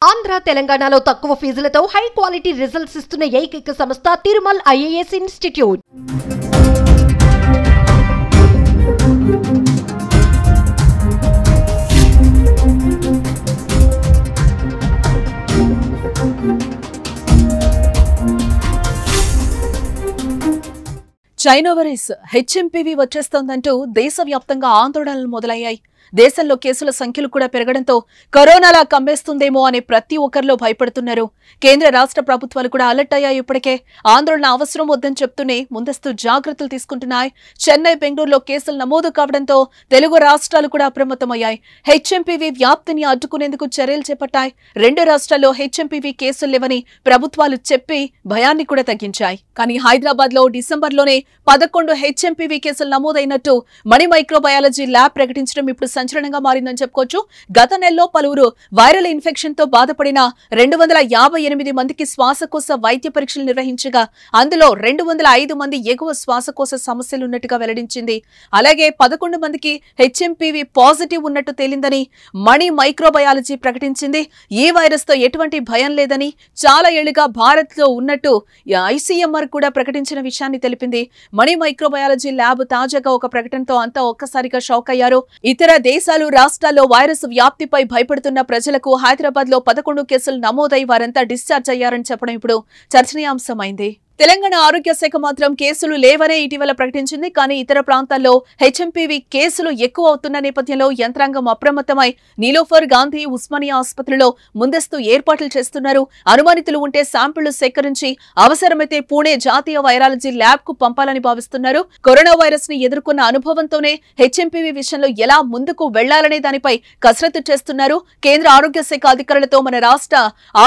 ఆంధ్ర తెలంగాణలో తక్కువ ఫీజులతో high quality results ఇస్తున్న ఏకైక సంస్థ Tirumal IAS institute. China virus HMPV వచ్చేస్తోందంటూ దేశవ్యాప్తంగా ఆందోళనలు మొదలయ్యాయి. దేశంలో కేసుల సంఖ్యలు కూడా పెరగడంతో కరోనాలా కమ్మేస్తుందేమో అనే ప్రతి ఒక్కరిలో భయపడుతున్నారు. కేంద్ర రాష్ట్ర ప్రభుత్వాలు కూడా అలర్ట్ అయ్యాయి. ఇప్పటికే ఆందోళన అవసరం వద్దని చెప్తూనే ముందస్తు జాగ్రత్తలు తీసుకుంటున్నాయి. చెన్నై, బెంగళూరులో కేసులు నమోదు కావడంతో తెలుగు రాష్ట్రాలు కూడా అప్రమత్తమయ్యాయి. హెచ్ఎంపీవీ వ్యాప్తిని అడ్డుకునేందుకు చర్యలు చేపట్టాయి. రెండు రాష్ట్రాల్లో హెచ్ఎంపీవీ కేసులు లేవని ప్రభుత్వాలు చెప్పి భయాన్ని కూడా తగ్గించాయి. కానీ హైదరాబాద్ లో డిసెంబర్లోనే 11 హెచ్ఎంపీవీ కేసులు నమోదైనట్టు మణి మైక్రోబయాలజీ ల్యాబ్ ప్రకటించడం ఇప్పుడు సంచలనంగా మారిందని చెప్పుకోవచ్చు. గత నెలలో పలువురు వైరల్ ఇన్ఫెక్షన్ తో బాధపడిన 258 మందికి శ్వాసకోశ వైద్య పరీక్షలు నిర్వహించగా అందులో 205 మంది ఎగువ శ్వాసకోశ సమస్యలున్నట్టుగా వెల్లడించింది. అలాగే 11 మందికి హెచ్ఎంపీవీ పాజిటివ్ ఉన్నట్టు తేలిందని మణి మైక్రోబయాలజీ ప్రకటించింది. ఈ వైరస్ తో ఎటువంటి భయం లేదని, చాలా ఏళ్లుగా భారత్ లో ఉన్నట్టు ఐసీఎంఆర్ కూడా ప్రకటించిన విషయాన్ని తెలిపింది. మణి మైక్రోబయాలజీ ల్యాబ్ తాజాగా ఒక ప్రకటనతో అంతా ఒక్కసారిగా షాక్ అయ్యారు. ఇతర దేశాలు, రాష్ట్రాల్లో వైరస్ వ్యాప్తిపై భయపడుతున్న ప్రజలకు హైదరాబాద్ లో 11 కేసులు నమోదై వారంతా డిశ్చార్జ్ అయ్యారని చెప్పడం ఇప్పుడు చర్చనీయాంశమైంది. తెలంగాణ ఆరోగ్య శాఖ మాత్రం కేసులు లేవనే ఇటీవల ప్రకటించింది. కానీ ఇతర ప్రాంతాల్లో హెచ్ఎంపీవీ కేసులు ఎక్కువ అవుతున్న నేపథ్యంలో యంత్రాంగం అప్రమత్తమై నీలోఫర్, గాంధీ, ఉస్మానియా ఆసుపత్రిలో ముందస్తు ఏర్పాట్లు చేస్తున్నారు. అనుమానితులు ఉంటే శాంపిళ్లు సేకరించి అవసరమైతే పూణే జాతీయ వైరాలజీ ల్యాబ్ కు పంపాలని భావిస్తున్నారు. కరోనా వైరస్ ని ఎదుర్కొన్న అనుభవంతోనే హెచ్ఎంపీవీ విషయంలో ఎలా ముందుకు వెళ్లాలనే దానిపై కసరత్తు చేస్తున్నారు. కేంద్ర ఆరోగ్య శాఖ అధికారులతో మన రాష్ట్ర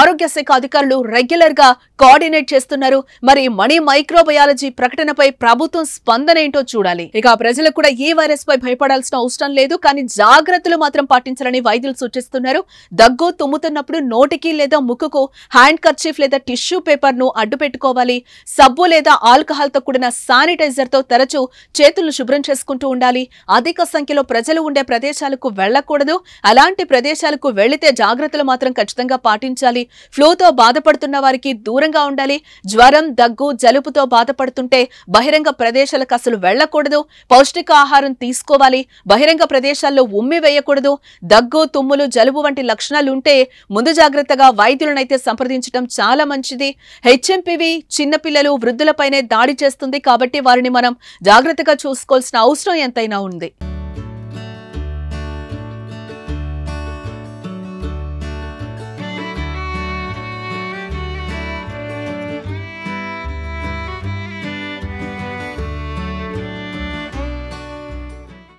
ఆరోగ్య శాఖ అధికారులు రెగ్యులర్ గా కోఆర్డినేట్ చేస్తున్నారు. మరి మణి మైక్రోబయాలజీ ప్రకటనపై ప్రభుత్వం స్పందన ఏంటో చూడాలి. ఇక ప్రజలకు కూడా ఈ వైరస్ పై భయపడాల్సిన అవసరం లేదు. కానీ జాగ్రత్తలు మాత్రం పాటించాలని వైద్యులు సూచిస్తున్నారు. దగ్గు, తుమ్ముతున్నప్పుడు నోటికి లేదా ముక్కుకు హ్యాండ్ కర్చీఫ్ లేదా టిష్యూ పేపర్ ను అడ్డు పెట్టుకోవాలి. సబ్బు లేదా ఆల్కహాల్ తో కూడిన శానిటైజర్ తో తరచూ చేతులను శుభ్రం చేసుకుంటూ ఉండాలి. అధిక సంఖ్యలో ప్రజలు ఉండే ప్రదేశాలకు వెళ్లకూడదు. అలాంటి ప్రదేశాలకు వెళ్లితే జాగ్రత్తలు మాత్రం ఖచ్చితంగా పాటించాలి. ఫ్లూతో బాధపడుతున్న వారికి దూరంగా ఉండాలి. జ్వరం, దగ్గు, జలుబుతో బాధపడుతుంటే బహిరంగ ప్రదేశాలకు అసలు వెళ్లకూడదు. పౌష్టికాహారం తీసుకోవాలి. బహిరంగ ప్రదేశాల్లో ఉమ్మి వేయకూడదు. దగ్గు, తుమ్ములు, జలుబు వంటి లక్షణాలు ఉంటే ముందు జాగ్రత్తగా వైద్యులనైతే సంప్రదించడం చాలా మంచిది. హెచ్ఎంపీవీ చిన్నపిల్లలు, వృద్ధులపైనే దాడి చేస్తుంది కాబట్టి వారిని మనం జాగ్రత్తగా చూసుకోవాల్సిన అవసరం ఎంతైనా ఉంది.